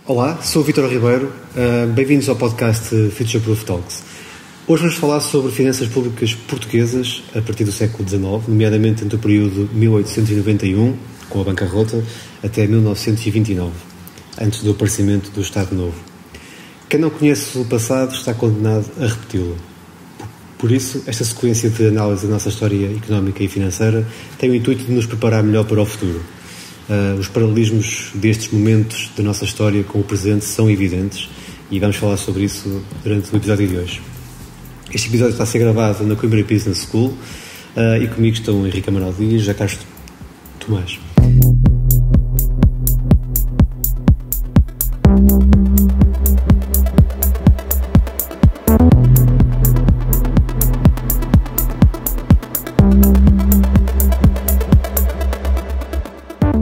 Olá, sou o Vítor Ribeiro, bem-vindos ao podcast Future Proof Talks. Hoje vamos falar sobre finanças públicas portuguesas a partir do século XIX, nomeadamente entre o período 1891, com a bancarrota, até 1929, antes do aparecimento do Estado Novo. Quem não conhece o passado está condenado a repeti-lo. Por isso, esta sequência de análise da nossa história económica e financeira tem o intuito de nos preparar melhor para o futuro. Os paralelismos destes momentos da nossa história com o presente são evidentes e vamos falar sobre isso durante o episódio de hoje. Este episódio está a ser gravado na Coimbra Business School e comigo estão Henrique Amaral Dias e José Carlos Tomás.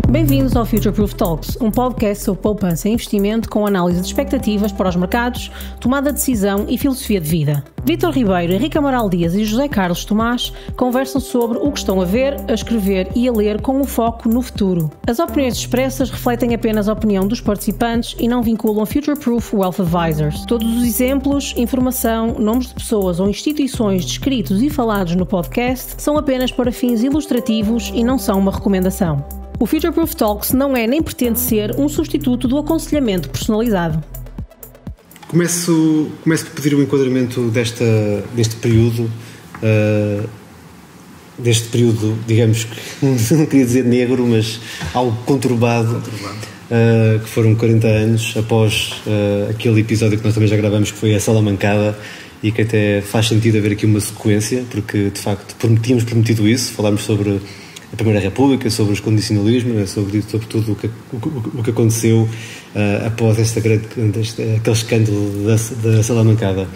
Bem-vindos ao Future Proof Talks, um podcast sobre poupança e investimento com análise de expectativas para os mercados, tomada de decisão e filosofia de vida. Vítor Ribeiro, Henrique Amaral Dias e José Carlos Tomás conversam sobre o que estão a ver, a escrever e a ler com um foco no futuro. As opiniões expressas refletem apenas a opinião dos participantes e não vinculam Future Proof Wealth Advisors. Todos os exemplos, informação, nomes de pessoas ou instituições descritos e falados no podcast são apenas para fins ilustrativos e não são uma recomendação. O Future Proof Talks não é nem pretende ser um substituto do aconselhamento personalizado. Começo por pedir o enquadramento deste período, digamos, não queria dizer negro, mas algo conturbado. Que foram 40 anos após aquele episódio que nós também já gravamos, que foi a Salamancada, e que até faz sentido haver aqui uma sequência, porque de facto tínhamos prometido isso, falámos sobre a Primeira República, sobre os condicionalismos, sobre tudo o que aconteceu após aquele escândalo da Salamancada.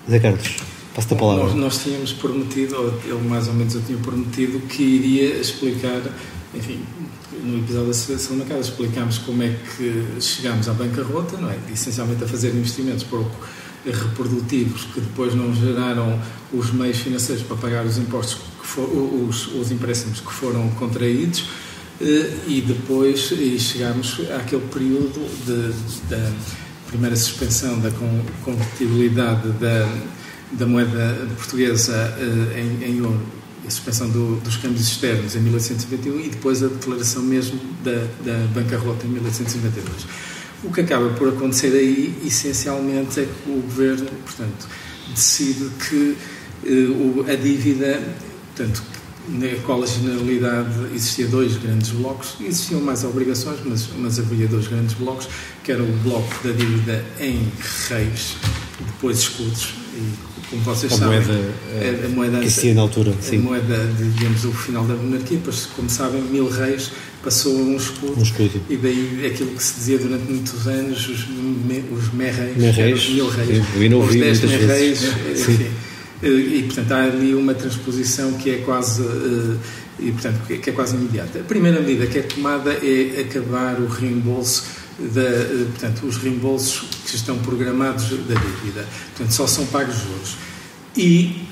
José Carlos, passo-te a palavra. Nós tínhamos prometido, ou ele mais ou menos eu tinha prometido, que iria explicar, enfim, no episódio da Salamancada explicámos como é que chegámos à bancarrota, não é? Essencialmente a fazer investimentos pouco reprodutivos que depois não geraram os meios financeiros para pagar os impostos, os empréstimos que foram contraídos, e depois chegámos àquele período da primeira suspensão da convertibilidade da moeda portuguesa em ouro, a suspensão dos câmbios externos em 1821 e depois a declaração mesmo da bancarrota em 1892. O que acaba por acontecer aí, essencialmente, é que o Governo, portanto, decide que a dívida, portanto, na qual a Generalidade existia dois grandes blocos, existiam mais obrigações, mas havia dois grandes blocos, que era o bloco da dívida em reis, depois escudos, e como vocês sabem, a moeda que existia na altura, sim. A moeda, digamos, o final da monarquia, pois, como sabem, 1000 reis passou a um escudo, e daí aquilo que se dizia durante muitos anos, os merreis, 1000 reis, os 10 merreis, enfim. E, portanto, há ali uma transposição que é quase que é quase imediata. A primeira medida que é tomada é acabar o reembolso portanto, os reembolsos que estão programados da dívida. Portanto, só são pagos juros. E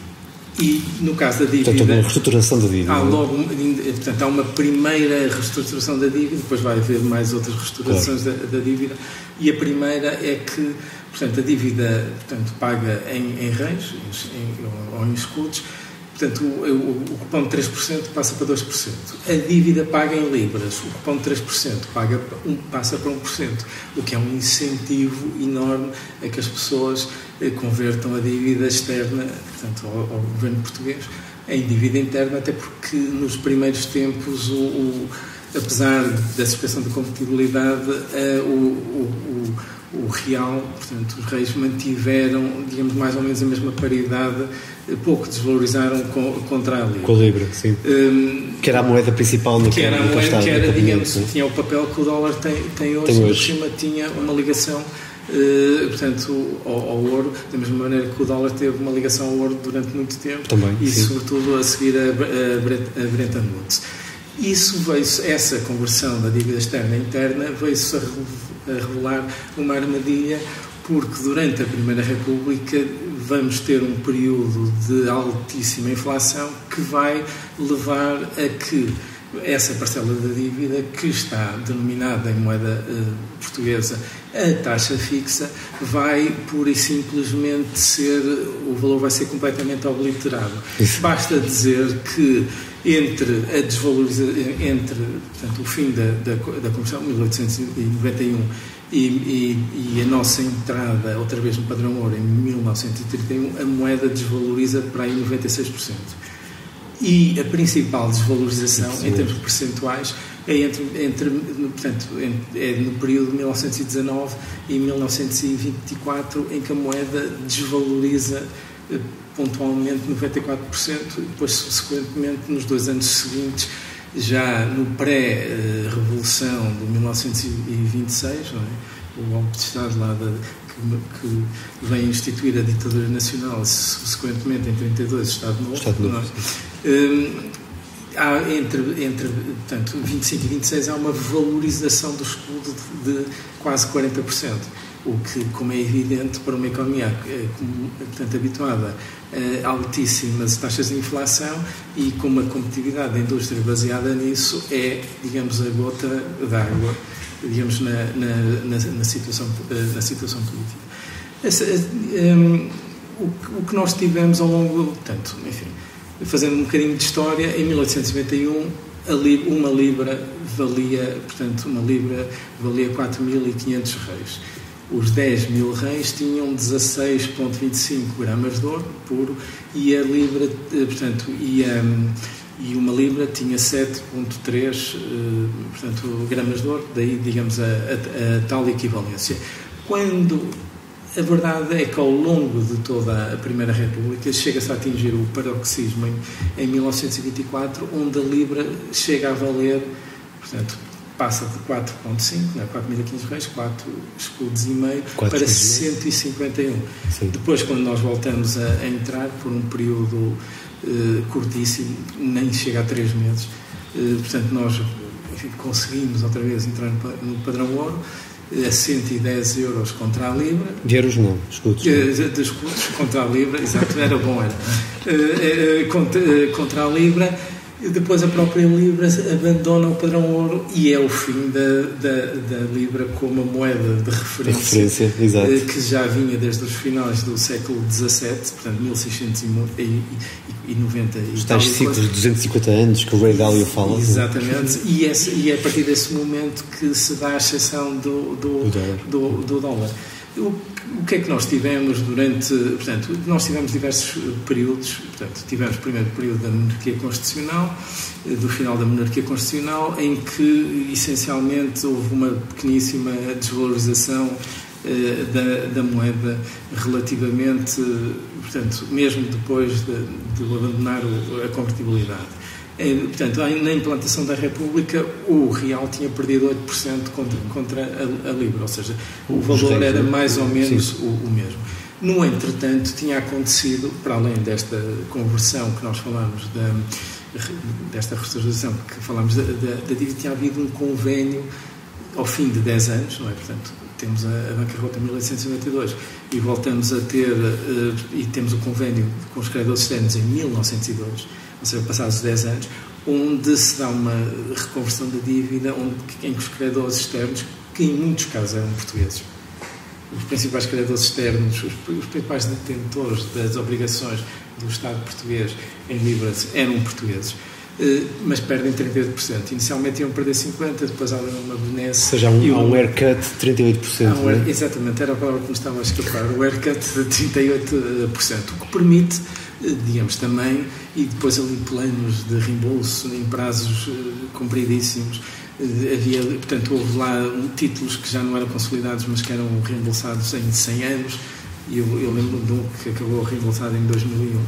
no caso da dívida... Portanto, uma reestruturação da dívida. Portanto, há uma primeira reestruturação da dívida, depois vai haver mais outras reestruturações, claro, da dívida. E a primeira é que, portanto, a dívida, portanto, paga em reis ou em escudos. Portanto, o cupom de 3% passa para 2%. A dívida paga em libras. O cupom de 3% passa para 1%. O que é um incentivo enorme a que as pessoas convertam a dívida externa, portanto, ao governo português, em dívida interna, até porque nos primeiros tempos, apesar da suspensão da convertibilidade, o real, portanto, os reis mantiveram, digamos, mais ou menos a mesma paridade, pouco desvalorizaram contra a libra. Com a libra, sim. Que era a moeda principal no que era a moeda, que era, digamos, tinha o papel que o dólar tem hoje, por cima tinha uma ligação, portanto, ao ouro, da mesma maneira que o dólar teve uma ligação ao ouro durante muito tempo. Também, e, sim, sobretudo, a seguir a Bretton Woods. Essa conversão da dívida externa e interna veio-se a revelar uma armadilha, porque durante a Primeira República vamos ter um período de altíssima inflação que vai levar a que essa parcela da dívida que está denominada em moeda portuguesa a taxa fixa vai pura e simplesmente o valor vai ser completamente obliterado. Basta dizer que entre a desvalorização, portanto, o fim da Conversão, 1891, e a nossa entrada outra vez no padrão ouro em 1931, a moeda desvaloriza para aí 96%. E a principal desvalorização, em termos percentuais, é no período de 1919 e 1924, em que a moeda desvaloriza pontualmente 94%, e depois, subsequentemente, nos 2 anos seguintes, já no pré-revolução de 1926, não é? O golpe de Estado lá que vem instituir a ditadura nacional, subsequentemente, em 32, Estado Novo. Há portanto, 25 e 26 há uma valorização do escudo de quase 40%, o que, como é evidente, para uma economia portanto, habituada a altíssimas taxas de inflação e com uma competitividade da indústria baseada nisso, é, digamos, a gota d'água, digamos, na situação política. O que nós tivemos ao longo, portanto, enfim, fazendo um bocadinho de história, em 1891 uma libra valia 4.500 réis. Os 10.000 réis tinham 16,25 gramas de ouro puro e a libra, portanto, e uma libra tinha 7,3 gramas de ouro, daí, digamos, a tal equivalência. A verdade é que ao longo de toda a Primeira República chega-se a atingir o paroxismo em 1924, onde a libra chega a valer, portanto, passa de 4,5, não é? 4.500 réis, 4 escudos e meio, para 151. Sim. Depois, quando nós voltamos a entrar por um período curtíssimo, nem chega a 3 meses, portanto, nós conseguimos outra vez entrar no padrão ouro, a 110 euros contra a libra. De euros não, escudos. De escudos contra a libra, exato, era bom, contra a libra. Depois a própria libra abandona o padrão ouro e é o fim da libra como a moeda de referência que já vinha desde os finais do século XVII, portanto 1690. Os tais ciclos de 250 anos que o Ray Dalio fala. Exatamente, e é a partir desse momento que se dá a exceção do dólar. O que é que nós tivemos portanto, nós tivemos diversos períodos, portanto, tivemos o primeiro período da monarquia constitucional, do final da monarquia constitucional, em que, essencialmente, houve uma pequeníssima desvalorização da moeda relativamente, portanto, mesmo depois de abandonar a convertibilidade. Portanto, na implantação da República, o real tinha perdido 8% contra a libra, ou seja, o valor era mais ou menos o mesmo. No entretanto, tinha acontecido, para além desta conversão que nós falamos, desta restauração que falamos da dívida, tinha havido um convênio ao fim de 10 anos, não é? Portanto, temos a bancarrota em 1892 e voltamos a ter, e temos o convênio com os credores externos em 1902, ou seja, passados 10 anos, onde se dá uma reconversão da dívida em que os credores externos, que em muitos casos eram portugueses, os principais credores externos, os principais detentores das obrigações do Estado português em libras eram portugueses, mas perdem 38%. Inicialmente iam perder 50%, depois há uma benesse. Ou seja, há um haircut de 38%. Exatamente, era a palavra que me estava a escapar, o haircut de 38%, o que permite, digamos, também, e depois ali planos de reembolso em prazos compridíssimos. Havia, portanto, houve lá títulos que já não eram consolidados, mas que eram reembolsados em 100 anos, e eu lembro de um que acabou reembolsado em 2001,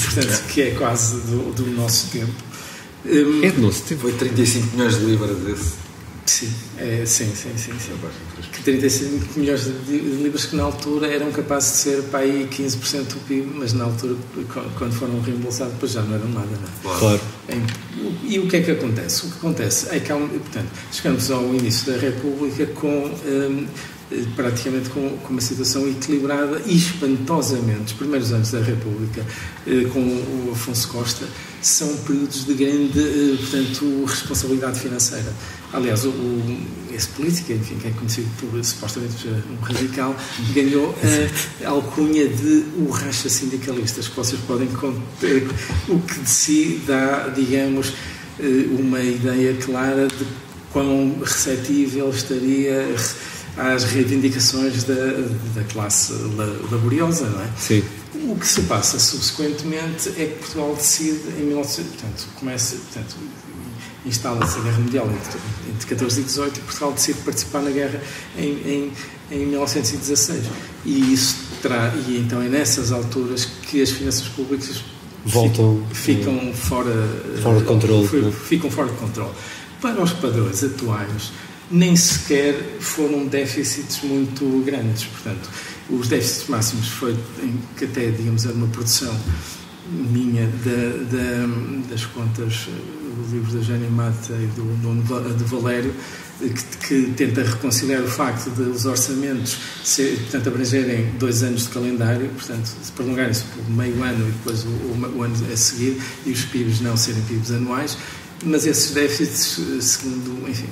portanto, que é quase do nosso tempo. É do nosso tempo. Foi 35 milhões de libras desse. Sim. Que 35 milhões de libras que na altura eram capazes de ser para aí 15% do PIB, mas na altura, quando foram reembolsados, depois já não eram nada. Não é? Claro. E o que é que acontece? O que acontece é que, portanto, chegamos ao início da República com praticamente com uma situação equilibrada e espantosamente. Os primeiros anos da República, com o Afonso Costa, são períodos de grande, portanto, responsabilidade financeira. Aliás, esse político, enfim, que é conhecido por, supostamente, um radical, ganhou a alcunha de o racha sindicalistas, que vocês podem conter, o que de si dá, digamos, uma ideia clara de quão receptivo ele estaria às reivindicações da classe laboriosa, não é? Sim. O que se passa subsequentemente é que Portugal decide, em 1900, instala-se a Guerra Mundial entre 14 e 18 e Portugal decide participar na guerra em 1916. E então é nessas alturas que as finanças públicas ficam fora de controle. Ficam fora de controle. Para os padrões atuais, nem sequer foram déficits muito grandes. Portanto, os déficits máximos foi que até, digamos, era uma produção minha das contas, dos livros da Eugénia Mata e do Valério, que tenta reconciliar o facto de os orçamentos portanto, abrangerem 2 anos de calendário, portanto, se prolongarem-se por meio ano e depois o ano a seguir, e os PIBs não serem PIBs anuais, mas esses déficits, segundo, enfim,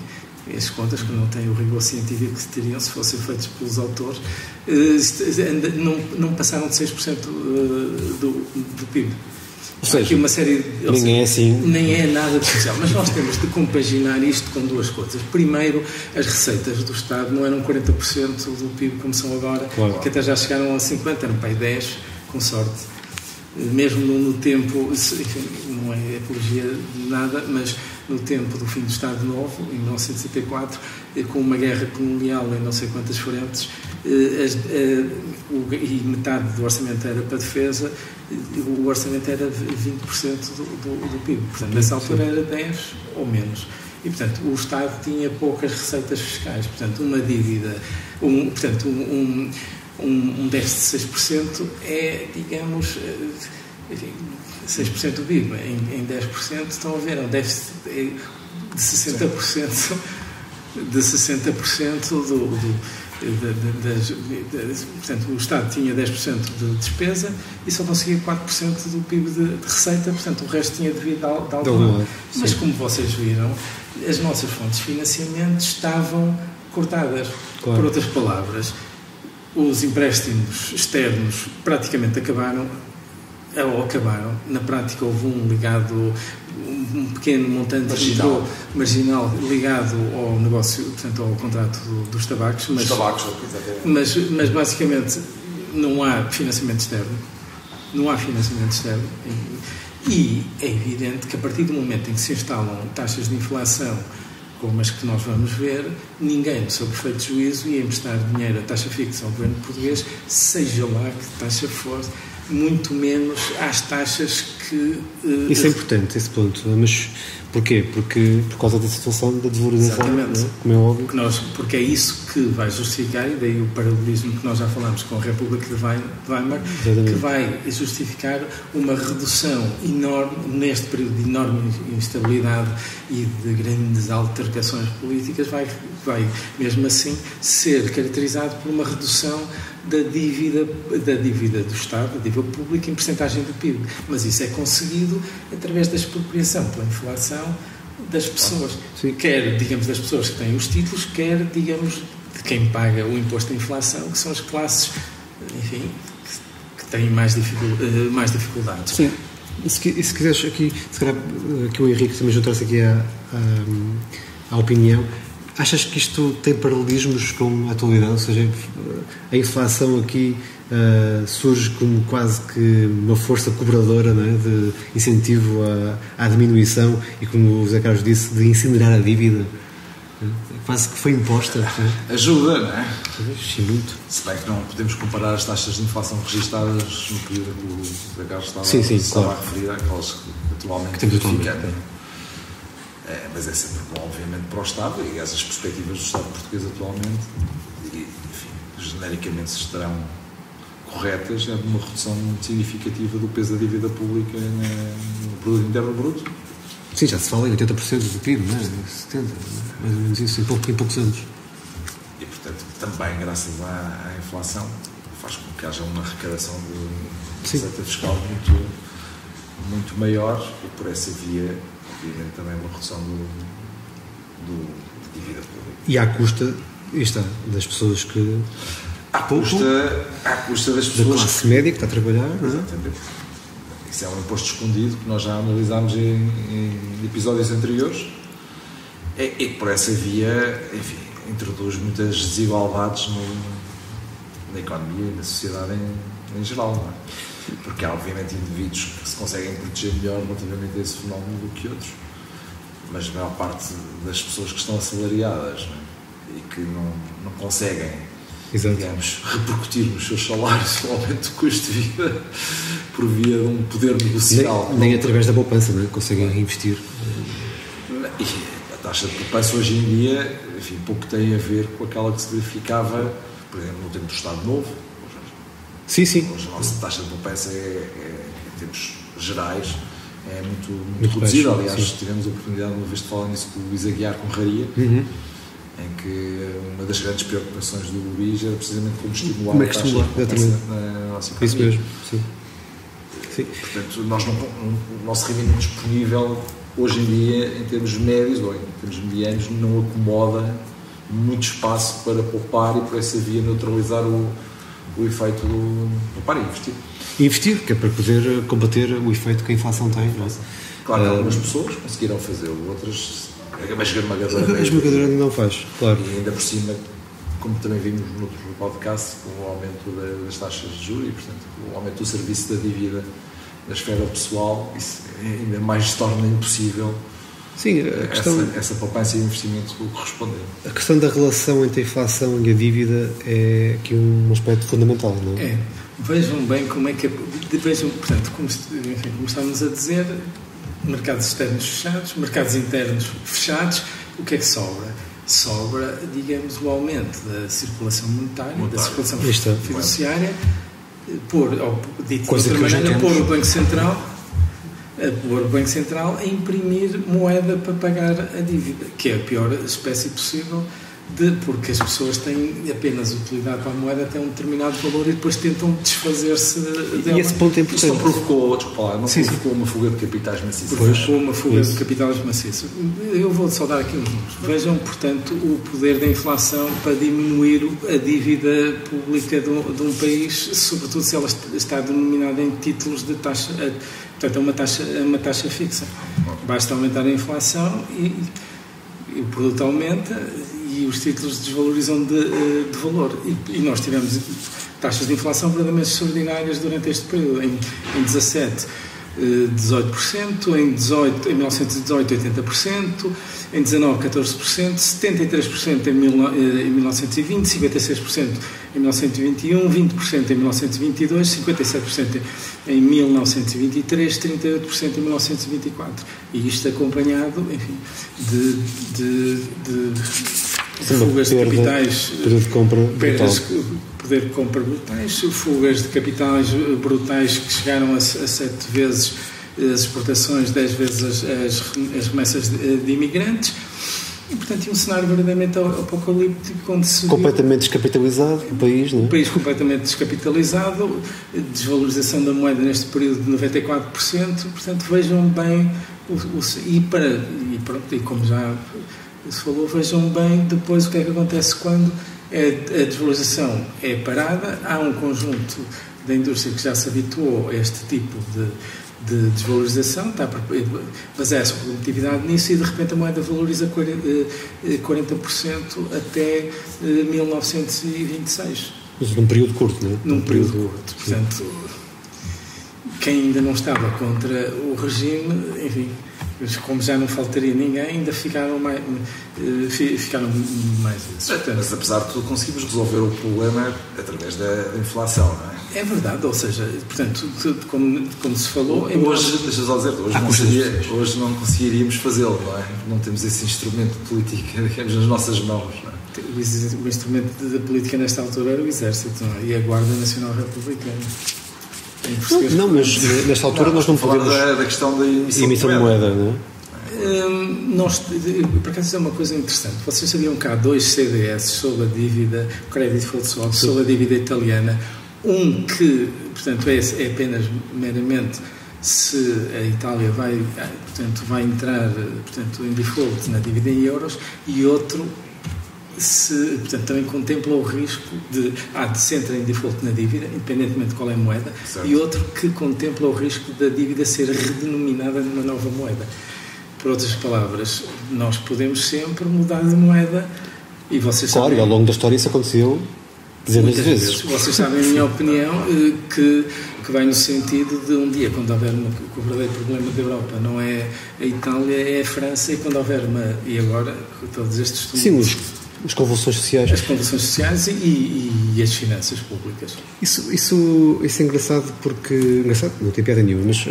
as contas, que não têm o rigor científico que teriam se fossem feitos pelos autores, não passaram de 6% do PIB. Ou seja, aqui uma série é assim. Nem é nada de especial, mas nós temos de compaginar isto com 2 coisas. Primeiro, as receitas do Estado não eram 40% do PIB como são agora, claro, que até já chegaram a 50%, eram para aí 10%, com sorte. Mesmo no tempo, enfim, não é apologia de nada, mas no tempo do fim do Estado Novo, em 1974, com uma guerra colonial em não sei quantas frentes, e metade do orçamento era para a defesa, o orçamento era 20% do PIB. Portanto, nessa altura era 10% ou menos. E, portanto, o Estado tinha poucas receitas fiscais. Portanto, uma dívida, um déficit de 6% é, digamos, 6% do PIB. Em 10%, estão a ver, é um déficit de 60%, portanto, o Estado tinha 10% de despesa e só conseguia 4% do PIB de receita, portanto, o resto tinha devido de algum lado. Mas, como vocês viram, as nossas fontes de financiamento estavam cortadas. Claro. Por outras palavras, os empréstimos externos praticamente acabaram. Na prática houve um pequeno montante marginal ligado ao negócio, portanto ao contrato dos tabacos, mas basicamente não há financiamento externo. E é evidente que a partir do momento em que se instalam taxas de inflação como as que nós vamos ver, ninguém, sob perfeito juízo, ia emprestar dinheiro a taxa fixa ao governo português, seja lá que taxa for, muito menos às taxas que... Isso é importante, esse ponto. Mas porquê? Porque por causa da situação da desvalorização, como é óbvio. Porque é isso que vai justificar, e daí o paralelismo que nós já falamos com a República de Weimar, que vai justificar uma redução enorme, neste período de enorme instabilidade e de grandes altercações políticas, vai mesmo assim ser caracterizado por uma redução da dívida do Estado, da dívida pública em percentagem do PIB. Mas isso é conseguido através da expropriação pela inflação das pessoas. Sim. Quer, digamos, das pessoas que têm os títulos, quer, digamos, de quem paga o imposto da inflação, que são as classes, enfim, que têm mais dificuldades. Sim. E se quiseres aqui, se calhar, que o Henrique também juntasse aqui à opinião, achas que isto tem paralelismos com a atualidade? Ou seja, a inflação aqui surge como quase que uma força cobradora, não é? De incentivo à diminuição e, como o José Carlos disse, de incinerar a dívida. Quase que foi imposta. Ajuda, não é? Sim, muito. Se bem que não podemos comparar as taxas de inflação registadas no período que o José Carlos estava a referir àquelas que atualmente verificamos. Mas é sempre bom, obviamente, para o Estado, e essas perspectivas do Estado português atualmente, e, enfim, genericamente estarão corretas, é uma redução muito significativa do peso da dívida pública no produto interno bruto. Sim, já se fala em 80% do PIB, não é? 70%, mais ou menos isso, em poucos anos. E, portanto, também graças à inflação, faz com que haja uma arrecadação de receita fiscal muito maior e por essa via, obviamente, também uma redução de dívida pública. E à custa, das pessoas que... À custa das pessoas... Da classe média que está a trabalhar, não é? Exatamente. Isso é um imposto escondido que nós já analisámos em episódios anteriores e que por essa via, enfim, introduz muitas desigualdades na economia e na sociedade em geral, não é? Porque há obviamente indivíduos que se conseguem proteger melhor relativamente a esse fenómeno do que outros, mas a maior parte das pessoas que estão assalariadas, não é? E que não conseguem, digamos, repercutir nos seus salários o aumento do custo de vida por via de um poder negocial. Nem através da poupança, não é? Conseguem reinvestir. E a taxa de poupança hoje em dia, enfim, pouco tem a ver com aquela que se verificava, por exemplo, no tempo do Estado Novo. Sim. Hoje a nossa taxa de poupança em termos gerais, é muito reduzida. Aliás, tivemos a oportunidade uma vez de falar nisso com o Luís Aguiar com Raria, em que uma das grandes preocupações do Luís era precisamente como estimular a taxa de poupança na nossa economia. Isso mesmo, sim. Portanto, o nosso rendimento disponível hoje em dia, em termos médios ou em termos medianos, não acomoda muito espaço para poupar e por essa via neutralizar o efeito do poupar e investir. Investir, que é para poder combater o efeito que a inflação tem, não é? Claro que algumas pessoas conseguiram fazê-lo, outras, a esmagadora não faz, claro. E ainda por cima, como também vimos no outro podcast, com o aumento das taxas de juros e, portanto, o aumento do serviço da dívida na esfera pessoal, isso ainda mais se torna impossível. Sim, essa poupança e investimento correspondente. A questão da relação entre a inflação e a dívida é aqui um aspecto fundamental, não é? Vejam bem como é que... Vejam, portanto, como estávamos a dizer, mercados externos fechados, mercados internos fechados, o que é que sobra? Sobra, digamos, o aumento da circulação monetária, da circulação fiduciária, dito de outra maneira, pôr o Banco Central a imprimir moeda para pagar a dívida, que é a pior espécie possível, porque as pessoas têm apenas utilidade para a moeda até um determinado valor e depois tentam desfazer-se dela. E esse ponto é importante. Isto não provocou uma fuga de capitais maciços. Provocou uma fuga de capitais maciços. Eu vou só dar aqui uns números. Vejam, portanto, o poder da inflação para diminuir a dívida pública de um país, sobretudo se ela está denominada em títulos de taxa. Portanto, é uma taxa fixa. Basta aumentar a inflação e o produto aumenta e os títulos desvalorizam de valor. E nós tivemos taxas de inflação verdadeiramente extraordinárias durante este período. Em 17, 18%, em 1918, 80%, em 19, 14%, 73% em 1920, 56% em 1921, 20% em 1922, 57% em 1923, 38% em 1924. E isto acompanhado, enfim, de fugas de capitais, poder de compra brutais, fugas de capitais brutais que chegaram a 7 vezes as exportações, 10 vezes as remessas de imigrantes. E, portanto, um cenário verdadeiramente apocalíptico onde se completamente descapitalizado o país, não é? O país completamente descapitalizado, desvalorização da moeda neste período de 94%. Portanto, vejam bem e como já se falou, vejam bem depois o que é que acontece quando a desvalorização é parada. Há um conjunto da indústria que já se habituou a este tipo de desvalorização, está a basear a sua produtividade nisso e de repente a moeda valoriza 40% até 1926. Mas num período curto, não é? Num período curto. Portanto, quem ainda não estava contra o regime, enfim, como já não faltaria ninguém, ainda ficaram mais vezes. Mas apesar de tudo conseguimos resolver o problema através da inflação, não é? É verdade, ou seja, portanto, como se falou... Hoje, deixa-me só dizer, hoje não conseguiríamos fazê-lo, não é? Não temos esse instrumento de política, digamos, nas nossas mãos, não é? O instrumento da política nesta altura era o Exército, não é? E a Guarda Nacional Republicana. Não, mas nesta altura nós não podemos... da questão da emissão de moeda, não é? Por acaso é uma coisa interessante. Vocês sabiam que há 2 CDS sobre a dívida, Credit Default Swap, sobre a dívida italiana. Um que, portanto, é apenas meramente se a Itália vai entrar, portanto, em default na dívida em euros, e outro portanto, também contempla o risco de se entra em default na dívida, independentemente de qual é a moeda, certo. E outro que contempla o risco da dívida ser redenominada numa nova moeda. Por outras palavras, nós podemos sempre mudar de moeda, e vocês sabem... Claro, e ao longo da história isso aconteceu dezenas de vezes. Vocês sabem a minha opinião, que vai no sentido de um dia, quando houver o verdadeiro problema da Europa não é a Itália, é a França, e quando houver e agora, todos estes tumultos... Sim, as convulsões sociais. As convulsões sociais e as finanças públicas. Isso é engraçado porque... Engraçado? Não tem piada nenhuma, mas...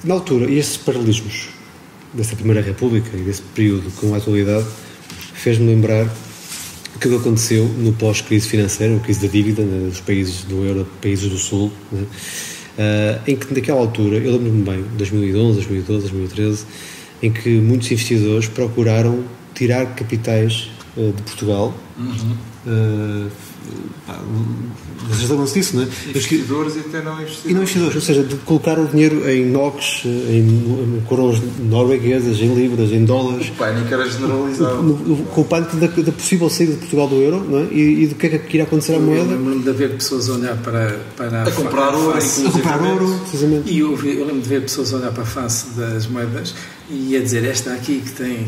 na altura, e esses paralelismos dessa Primeira República e desse período com a atualidade fez-me lembrar o que aconteceu no pós-crise financeira, a crise da dívida, né, dos países do euro, países do Sul, né, em que naquela altura, eu lembro-me bem, 2011, 2012, 2013, em que muitos investidores procuraram tirar capitais de Portugal. Vocês lembram-se disso, não é? Investidores e até não investidores. E não investidores, ou seja, de colocar o dinheiro em NOCs, em coroas norueguesas, em libras, em dólares. O pânico era generalizado. Com o pânico da possível saída de Portugal do euro, não é? E do que é que irá acontecer à moeda. Eu lembro-me de ver pessoas a olhar para a comprar ouro. A comprar ouro, precisamente. E eu lembro de ver pessoas a olhar para a face das moedas e a dizer, esta aqui que tem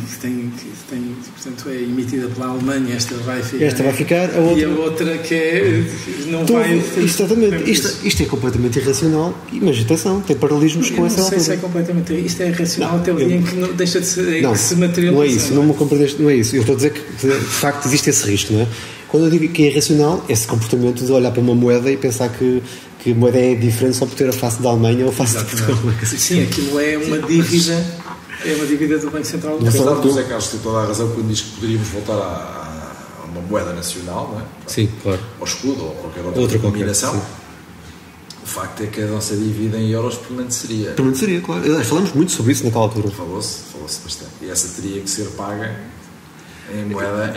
portanto, é emitida pela Alemanha, esta vai ficar, a outra... e a outra que não vai... Exatamente, isto é completamente irracional, mas atenção, tem paralelismos com essa altura. Não sei se é completamente, isto é irracional até o dia em que não deixa de ser, não, que se materializa. Não é isso, não me compreendeste, não é isso. Eu estou a dizer que de facto existe esse risco, não é? Quando eu digo que é irracional, esse comportamento de olhar para uma moeda e pensar que a moeda é diferente só por ter a face da Alemanha ou a face de Portugal. Sim, aquilo é uma dívida. É uma dívida do Banco Central. Apesar do José Carlos ter toda a razão quando diz que poderíamos voltar a uma moeda nacional, não é? Sim, claro. Ao escudo ou qualquer outra combinação. O facto é que a nossa dívida em euros permaneceria. Permaneceria, claro. Falamos muito sobre isso naquela altura. Falou-se bastante. E essa teria que ser paga em moeda.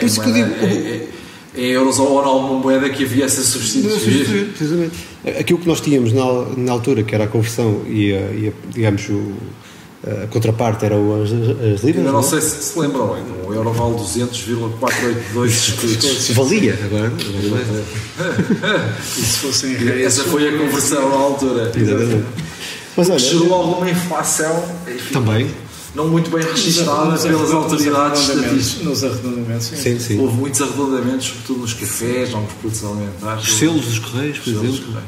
Em euros ou alguma moeda que havia a ser substituir. Precisamente. Aquilo que nós tínhamos na altura, que era a conversão e digamos, a contraparte eram as libras. Eu não sei se lembram, o euro vale 200,482 escudos. Valia agora. E se fossem reais. Essa foi a conversão à altura. Exatamente. Mas olha, gerou alguma inflação. Enfim, também. Não muito bem registada pelas autoridades estatísticas. Nos arredondamentos, sim. Houve muitos arredondamentos, sobretudo nos cafés, alguns produtos alimentares. Os selos dos Correios, por exemplo.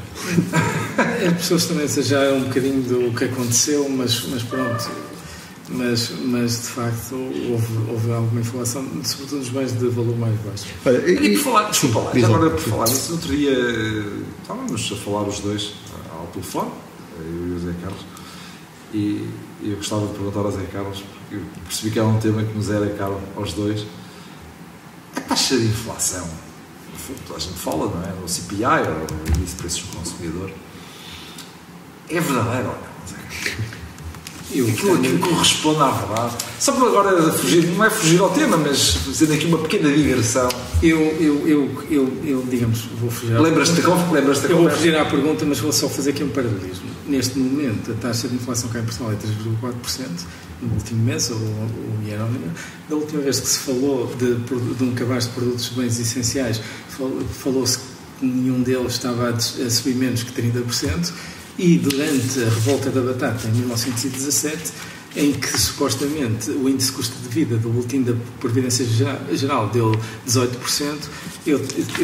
As pessoas também exageram um bocadinho do que aconteceu, mas pronto. Mas de facto houve alguma inflação, sobretudo nos bens de valor mais baixo. E por falar, desculpa lá, já agora por falar nisso, no outro dia estávamos a falar os dois ao telefone, eu e o Zé Carlos, e eu gostava de perguntar ao Zé Carlos, porque eu percebi que era um tema que nos era caro aos dois. A taxa de inflação, a gente fala, não é? O CPI, ou o Índice de Preços do Consumidor, é verdadeiro ou não, Zé? Aquilo corresponde à verdade. Só por agora fugir, não é fugir ao tema, mas fazendo aqui uma pequena digressão. Eu digamos, vou fugir. Lembras-te da conversa? Eu vou fugir à pergunta, mas vou só fazer aqui um paralelismo. Neste momento, a taxa de inflação cá em Portugal é 3,4% no último mês, ou year-on-year. Da última vez que se falou de um cabaz de produtos de bens essenciais, falou-se que nenhum deles estava a subir menos que 30%. E durante a revolta da batata, em 1917, em que supostamente o índice de custo de vida do boletim da Previdência Geral deu 18%, eu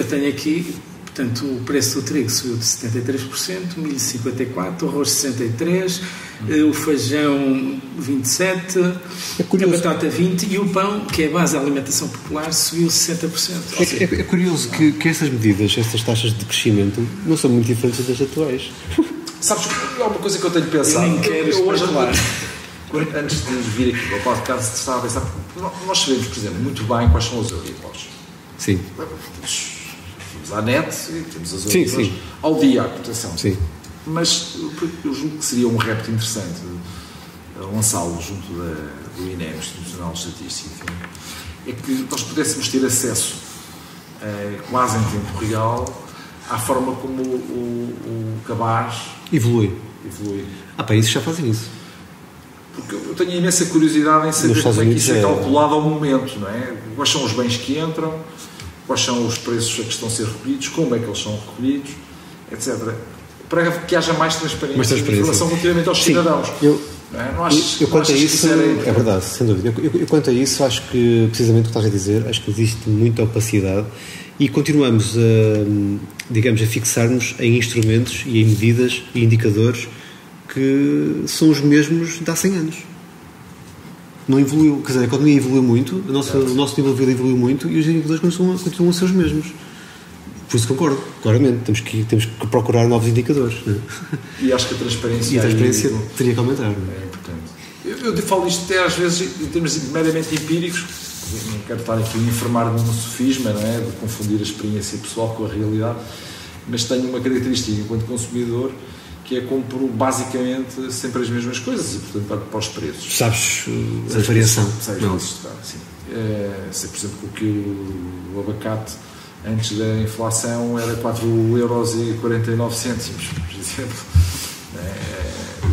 tenho aqui, portanto, o preço do trigo subiu de 73%, milho 54%, o arroz 63%, o feijão 27%, a batata 20% e o pão, que é a base da alimentação popular, subiu 60%. É curioso que essas medidas, essas taxas de crescimento, não são muito diferentes das atuais. Sabes, é uma coisa que eu tenho pensado. Eu nem quero especular. Antes de vir aqui ao podcast, estava a pensar, nós sabemos, por exemplo, muito bem quais são os Euribors. Sim. Temos a net e temos as Euribors ao dia, a cotação. Sim. Mas eu julgo que seria um repto interessante lançá-lo junto do INE, Instituto de Estatística, é que nós pudéssemos ter acesso quase em tempo real à forma como o cabaz evolui. Países já fazem isso. Porque eu tenho imensa curiosidade em saber como é que isso é calculado ao momento, não é? Quais são os bens que entram, quais são os preços a que estão a ser recolhidos, como é que eles são recolhidos, etc. Para que haja mais transparência e informação relativamente aos cidadãos. Eu quanto a isso, é verdade, sem dúvida. Eu quanto a isso, acho que, precisamente o que estás a dizer, acho que existe muita opacidade e continuamos a fixar-nos em instrumentos e em medidas e indicadores que são os mesmos de há 100 anos. Não evoluiu, quer dizer, a economia evoluiu muito, o nosso nível de vida evoluiu muito e os indicadores continuam a ser os mesmos. Por isso concordo, claramente, temos que procurar novos indicadores. Não é? E acho que a transparência teria que aumentar. Não é? É importante. Eu falo isto até às vezes em termos meramente empíricos, não quero estar aqui a informar de um sofisma, não é? De confundir a experiência pessoal com a realidade, mas tenho uma característica enquanto consumidor, que é compro basicamente sempre as mesmas coisas e, portanto, para os preços. Sabes a variação? Sei, por exemplo, que o abacate antes da inflação era 4,49€, por exemplo.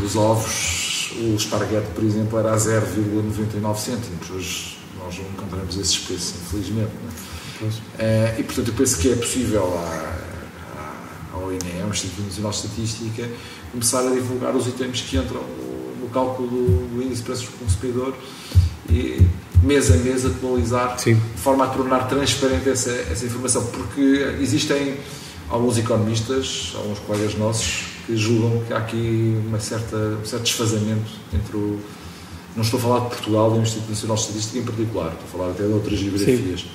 Os ovos, o esparguete, por exemplo, era a 0,99€. Hoje nós não encontramos esses preços, infelizmente. E, portanto, eu penso que é possível ao INE, ao Instituto Nacional de Estatística, começar a divulgar os itens que entram no cálculo do índice de preços do consumidor e mês a mês atualizar, sim, de forma a tornar transparente essa informação, porque existem alguns economistas, alguns colegas nossos, que julgam que há aqui um certo desfazamento entre não estou a falar de Portugal e do Instituto Nacional de Estatística em particular, estou a falar até de outras geografias,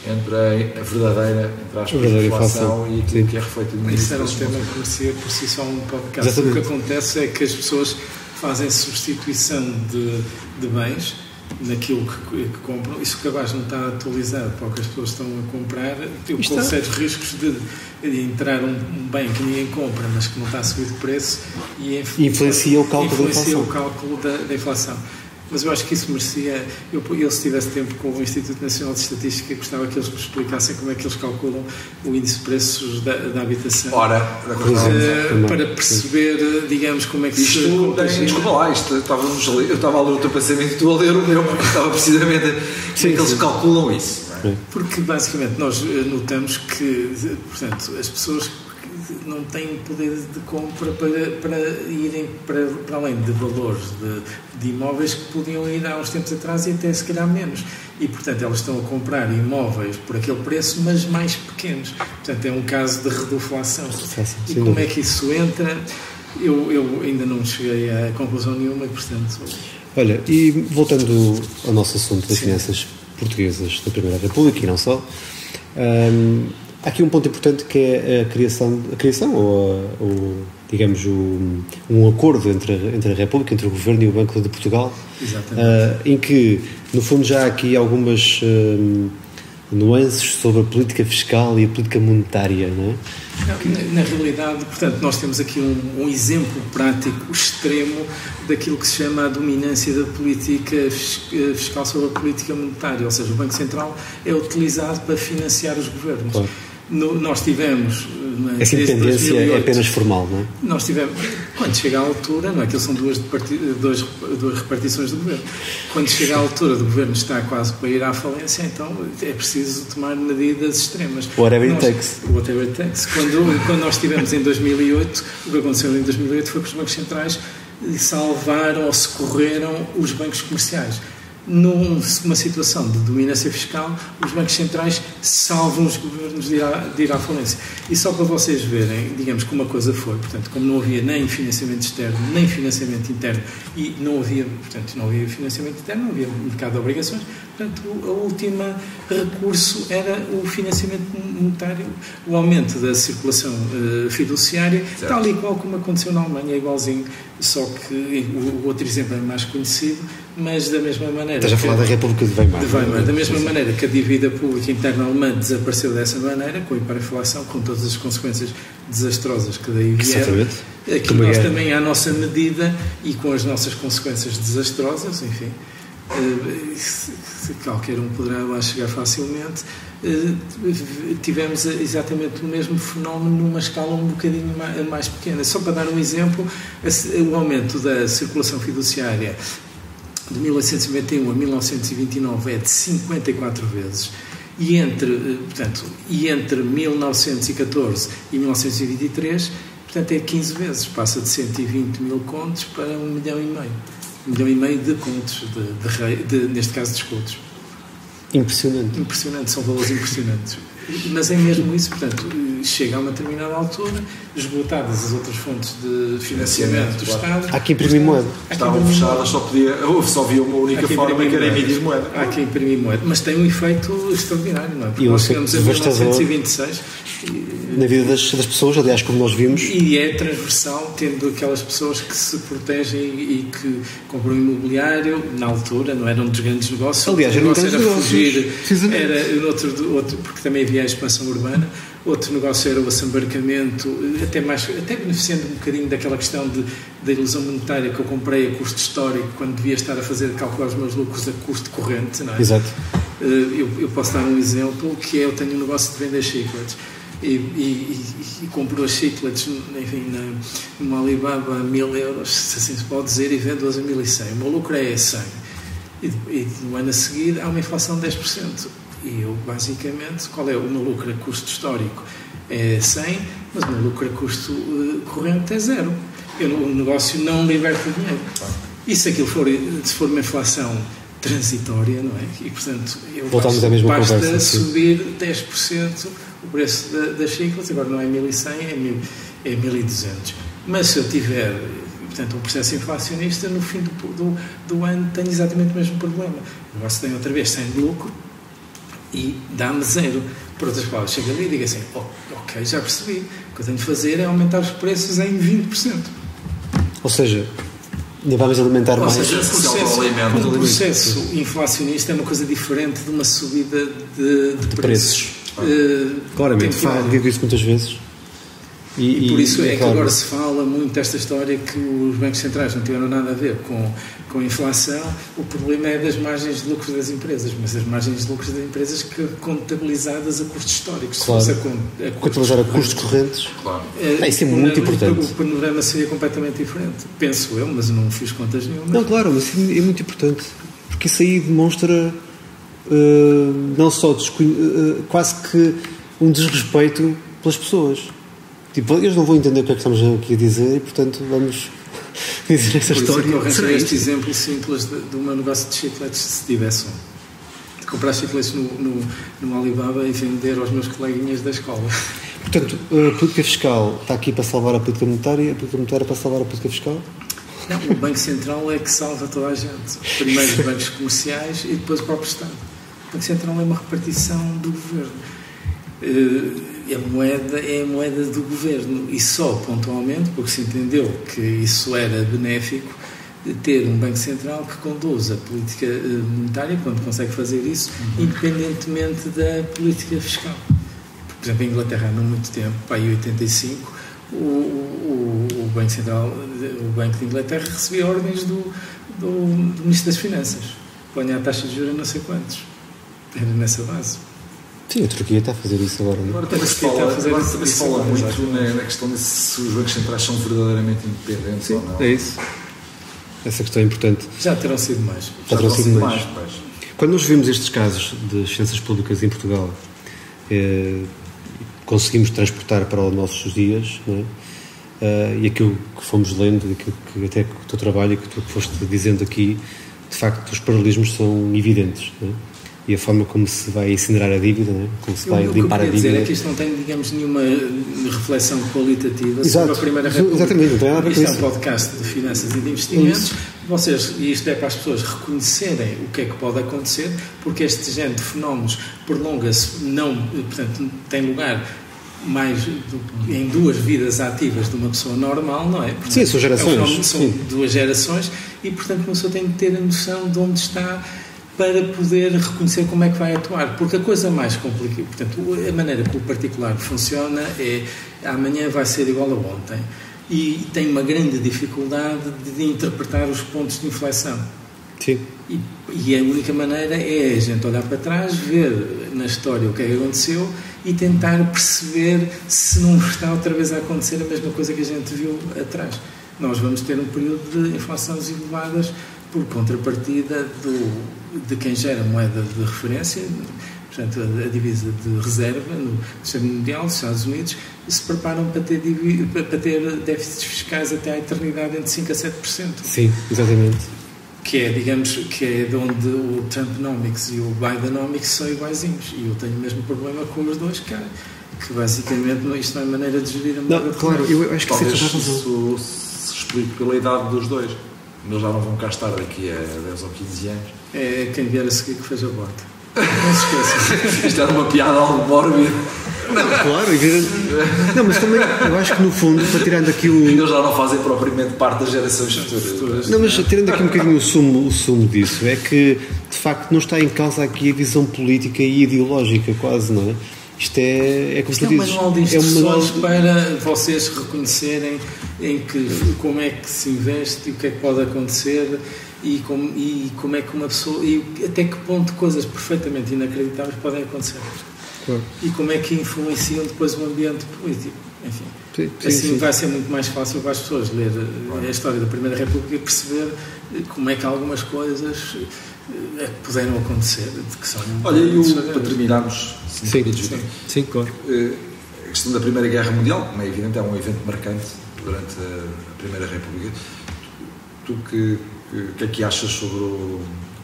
entre a verdadeira, entre aspas, inflação e aquilo que é refletido no índice. Isso era um tema que merecia por si só um podcast. O que acontece é que as pessoas fazem substituição de bens naquilo que compram, e se o cabaz não está atualizado para o que as pessoas estão a comprar, tem sérios riscos de entrar um bem que ninguém compra, mas que não está a subir de preço e influencia o cálculo da inflação. Mas eu acho que isso merecia... Eu se tivesse tempo com o Instituto Nacional de Estatística, gostava que eles me explicassem como é que eles calculam o índice de preços da habitação. Para perceber, digamos, como é que isto desculpa lá, eu estava a ler o teu pensamento e tu a ler o meu, porque estava precisamente como é que eles calculam isso. Não é? Porque, basicamente, nós notamos que, portanto, as pessoas não têm poder de compra para irem para além de valores de imóveis que podiam ir há uns tempos atrás e até se calhar menos. E, portanto, elas estão a comprar imóveis por aquele preço, mas mais pequenos. Portanto, é um caso de reduflação. E como é que isso entra? Eu ainda não cheguei a conclusão nenhuma, portanto... Olha, e voltando ao nosso assunto das finanças portuguesas da Primeira República e não só... há aqui um ponto importante que é a criação ou digamos, um acordo entre a República, entre o Governo e o Banco de Portugal, em que, no fundo, já há aqui algumas nuances sobre a política fiscal e a política monetária, não é? Na realidade, portanto, nós temos aqui um exemplo prático extremo daquilo que se chama a dominância da política fiscal sobre a política monetária, ou seja, o Banco Central é utilizado para financiar os governos. Claro. Nós tivemos... Essa independência é apenas formal, não é? Nós tivemos... Quando chega à altura, não é que são duas repartições do governo. Quando chega à altura do governo está quase para ir à falência, então é preciso tomar medidas extremas. Whatever it takes. Quando nós tivemos em 2008, o que aconteceu em 2008 foi que os bancos centrais salvaram ou socorreram os bancos comerciais. Numa situação de dominância fiscal, os bancos centrais salvam os governos de ir à falência. E só para vocês verem, digamos, como a coisa foi, portanto, como não havia nem financiamento externo, nem financiamento interno, e não havia financiamento interno, não havia mercado de obrigações, portanto, o último recurso era o financiamento monetário, o aumento da circulação fiduciária, certo. Tal e qual como aconteceu na Alemanha, é igualzinho, só que o outro exemplo é mais conhecido, mas da mesma maneira... Estás a falar da República de Weimar. Da mesma maneira que a dívida pública interna alemã desapareceu dessa maneira, com a hiperinflação, com todas as consequências desastrosas que daí vieram. Aqui nós também, à nossa medida e com as nossas consequências desastrosas, enfim, qualquer um poderá lá chegar facilmente, tivemos exatamente o mesmo fenómeno numa escala um bocadinho mais pequena. Só para dar um exemplo, o aumento da circulação fiduciária de 1891 a 1929 é de 54 vezes. E entre 1914 e 1923, portanto, é 15 vezes. Passa de 120 mil contos para 1,5 milhão. 1,5 milhão de contos, neste caso de escudos. Impressionante, são valores impressionantes. Mas é mesmo isso, portanto, chega a uma determinada altura, esgotadas as outras fontes de financiamento do Estado. Há que imprimir moeda. Estavam fechadas, só havia uma única forma, que era emitir moeda. Há que imprimir moeda, mas tem um efeito extraordinário, não é? Porque nós chegamos em 1926... Na vida das pessoas, aliás, como nós vimos. E é transversal, tendo aquelas pessoas que se protegem e que compram imobiliário, na altura, não era um dos grandes negócios. Aliás, o negócio era fugir, era outro, porque também havia a expansão urbana. Outro negócio era o assambarcamento, até beneficiando um bocadinho daquela questão da ilusão monetária que eu comprei a custo histórico, quando devia estar a calcular os meus lucros a custo corrente, não é? Exato. Eu posso dar um exemplo, que é, eu tenho um negócio de vender chicletes. E compro as chicletes, enfim, numa Alibaba a 1.000 euros, se assim se pode dizer, e vendo-as a 1.100. O meu lucro é 100. E no ano a seguir há uma inflação de 10%. E eu, basicamente, qual é o meu lucro a custo histórico? É 100, mas o meu lucro a custo corrente é 0. O negócio não liberta dinheiro. E se aquilo se for uma inflação transitória, não é? E, portanto, basta subir 10% o preço das chicletes, agora não é 1.100, é 1.200. Mas se eu tiver, portanto, um processo inflacionista, no fim do ano tenho exatamente o mesmo problema. O negócio tem outra vez 100 de lucro e dá-me 0. Por outras palavras, chego ali e digo assim, ok, já percebi, o que eu tenho de fazer é aumentar os preços em 20%. Ou seja, ainda vamos alimentar mais. Ou seja, o processo inflacionista é uma coisa diferente de uma subida de preços. Claramente, digo isso muitas vezes. E por isso é que agora se fala muito desta história que os bancos centrais não tiveram nada a ver com a inflação. O problema é das margens de lucros das empresas, mas as margens de lucros das empresas contabilizadas a custos históricos. Claro. Contabilizar a custos correntes. Claro. Isso é muito importante. O panorama seria completamente diferente, penso eu, mas não fiz contas nenhuma. Não, claro, mas é muito importante, porque isso aí demonstra não só quase que um desrespeito pelas pessoas. Tipo, eles não vão entender o que é que estamos aqui a dizer e, portanto, vamos dizer essa história. Por isso este exemplo simples de um negócio de chicletes, se tivesse de comprar chicletes no Alibaba e vender aos meus coleguinhas da escola. Portanto, a política fiscal está aqui para salvar a política monetária, a política monetária para salvar a política fiscal? Não, o Banco Central é que salva toda a gente. Primeiro os bancos comerciais e depois o próprio Estado. O Banco Central é uma repartição do governo. A moeda é a moeda do governo e só pontualmente, porque se entendeu que isso era benéfico, ter um Banco Central que conduz a política monetária, quando consegue fazer isso, independentemente da política fiscal. Por exemplo, em Inglaterra, há não muito tempo, em 85, o Banco Central, o Banco de Inglaterra recebia ordens do Ministro das Finanças, ponha a taxa de juros a não sei quantos. Era nessa base. Sim, a Turquia está a fazer isso agora. Agora também se fala muito na questão de se os bancos centrais são verdadeiramente independentes. Sim, ou não. É isso. Essa questão é importante. Já terão sido mais. Já terão sido mais. Quando nós vimos estes casos de finanças públicas em Portugal, conseguimos transportar para os nossos dias, não é? E aquilo que fomos lendo, aquilo que até o teu trabalho e que tu foste dizendo aqui, de facto os paralelismos são evidentes, não é? E a forma como se vai incinerar a dívida, não é? Como se vai limpar a dívida. Dizer é que isto não tem, digamos, nenhuma reflexão qualitativa sobre a Primeira República. Exatamente, não tem nada a ver com isso. Isto é um podcast de finanças e de investimentos. E isto é para as pessoas reconhecerem o que é que pode acontecer, porque este género de fenómenos prolonga-se, portanto, tem lugar em 2 vidas ativas de uma pessoa normal, não é? Portanto, sim, são gerações. São 2 gerações e, portanto, uma pessoa tem de ter a noção de onde está para poder reconhecer como é que vai atuar. Porque a coisa mais complicada, portanto, a maneira que o particular funciona é amanhã vai ser igual a ontem. E tem uma grande dificuldade de interpretar os pontos de inflexão. Sim. E a única maneira é a gente olhar para trás, ver na história o que é que aconteceu e tentar perceber se não está outra vez a acontecer a mesma coisa que a gente viu atrás. Nós vamos ter um período de inflações elevadas por contrapartida de quem gera moeda de referência, portanto, a divisa de reserva no sistema mundial, os Estados Unidos, se preparam para ter déficits fiscais até à eternidade entre 5% a 7%. Sim, exatamente. Que é, digamos, que é de onde o Trumponomics e o Bidenomics são iguaizinhos. E eu tenho o mesmo problema com os dois, que basicamente isto não é maneira de gerir a moeda. Não, claro, eu acho que talvez isso se explique pela idade dos dois. Eles já não vão cá estar daqui a 10 ou 15 anos. É quem vier a seguir que fez a bota. Não se esqueça. Isto era uma piada algo mórbida. Não, claro, não, mas também eu acho que no fundo, para tirando aqui o. Eles já não fazem propriamente parte das gerações futuras. Não, mas tirando aqui um bocadinho o sumo disso, é que de facto não está em causa aqui a visão política e ideológica, quase, não é? Isto é como tu dizes. É um manual de instruções para vocês reconhecerem como é que se investe e o que é que pode acontecer. E como é que uma pessoa. E até que ponto coisas perfeitamente inacreditáveis podem acontecer. Claro. E como é que influenciam depois o ambiente político. Enfim, sim. Vai ser muito mais fácil para as pessoas ler a história da Primeira República e perceber como é que algumas coisas puderam acontecer. Que são para terminarmos, sim, claro. A questão da Primeira Guerra Mundial, como é evidente, é um evento marcante durante a Primeira República. Tu que é que achas sobre o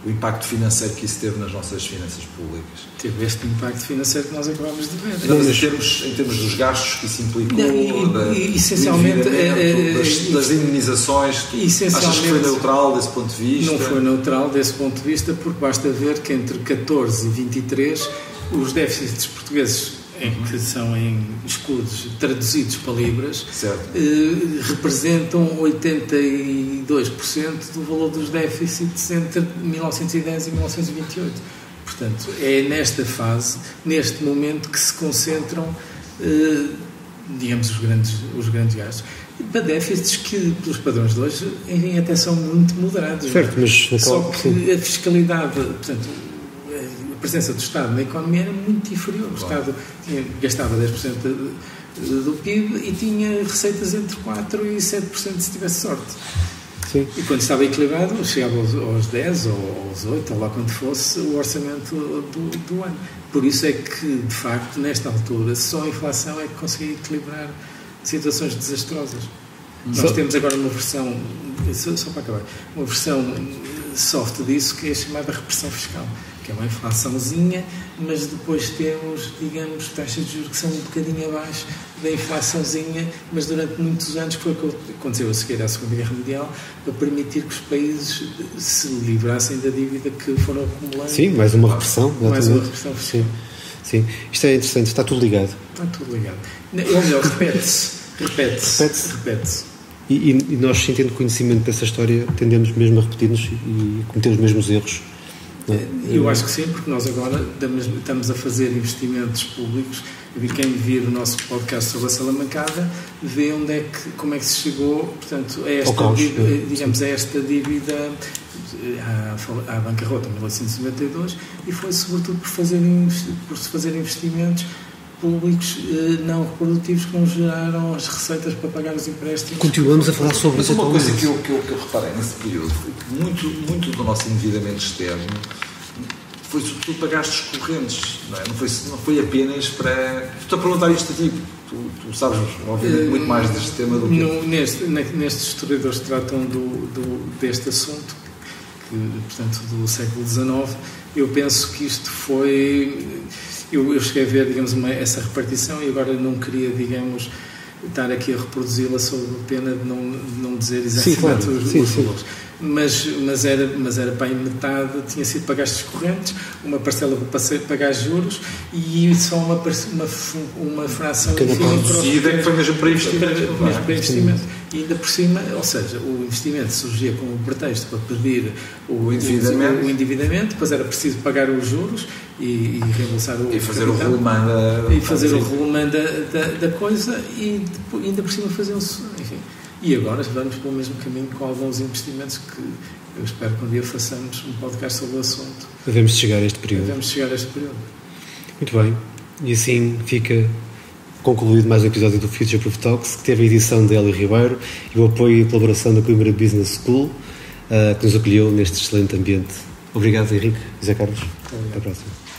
impacto financeiro que isso teve nas nossas finanças públicas? Teve este impacto financeiro que nós acabamos de ver. Não, mas em termos dos gastos que isso implicou, essencialmente, das indenizações, achas que foi neutral desse ponto de vista? Não foi neutral desse ponto de vista, porque basta ver que entre 14 e 23 os déficits portugueses, que são em escudos traduzidos para libras, representam 82% do valor dos déficits entre 1910 e 1928. Portanto, é nesta fase, neste momento, que se concentram, digamos, os grandes gastos. Para déficits que, pelos padrões de hoje, até são muito moderados. Certo, mas só que a fiscalidade, portanto, a presença do Estado na economia era muito inferior. O Estado gastava 10% do PIB e tinha receitas entre 4% e 7% se tivesse sorte. Sim. E quando estava equilibrado, chegava aos 10 ou aos 8, ou lá quando fosse, o orçamento do ano. Por isso é que, de facto, nesta altura, só a inflação é que conseguia equilibrar situações desastrosas. Nós temos agora uma versão, só para acabar, uma versão soft disso, que é a chamada repressão fiscal, que é uma inflaçãozinha, mas depois temos, digamos, taxas de juros que são um bocadinho abaixo da inflaçãozinha, mas durante muitos anos foi o que aconteceu a seguir à Segunda Guerra Mundial, para permitir que os países se livrassem da dívida que foram acumulando. Sim, mais uma repressão. Mais uma repressão fiscal. Sim. Isto é interessante, está tudo ligado. Está tudo ligado. Ou melhor, repete-se. E nós, sem tendo conhecimento dessa história, tendemos mesmo a repetir-nos e cometer os mesmos erros. Eu acho que sim, porque nós agora estamos a fazer investimentos públicos. Quem vir o nosso podcast sobre a Salamancada vê como é que se chegou, portanto, a esta dívida, digamos, a esta dívida à bancarrota em 1892, e foi sobretudo por se fazer investimentos públicos não reprodutivos que não geraram as receitas para pagar os empréstimos. Continuamos a falar sobre isso. Mas uma coisa que eu reparei nesse período foi que muito do nosso endividamento externo foi sobretudo para gastos correntes, não é? Não foi apenas para... Estou a perguntar isto a ti, tu sabes, obviamente, muito mais deste tema do que eu. Nestes historiadores que tratam deste assunto, portanto, do século XIX, eu penso que isto foi... Eu cheguei a ver, digamos, essa repartição, e agora não queria, digamos, estar aqui a reproduzi-la sob pena de não dizer exatamente os valores. mas era para aí metade tinha sido para gastos correntes, uma parcela para pagar juros e só uma fração reduzida que foi mesmo para investimento. E ainda por cima, ou seja, o investimento surgia como pretexto para pedir o endividamento, depois era preciso pagar os juros e reembolsar o fazer o rolemã da coisa e ainda por cima fazer-se, enfim. E agora vamos pelo mesmo caminho com alguns investimentos que eu espero que um dia façamos um podcast sobre o assunto. Devemos chegar a este período. Muito bem. E assim fica concluído mais um episódio do Future Proof Talks, que teve a edição de Hélio Ribeiro e o apoio e colaboração da Coimbra Business School, que nos acolheu neste excelente ambiente. Obrigado, Henrique. José Carlos. Até a próxima.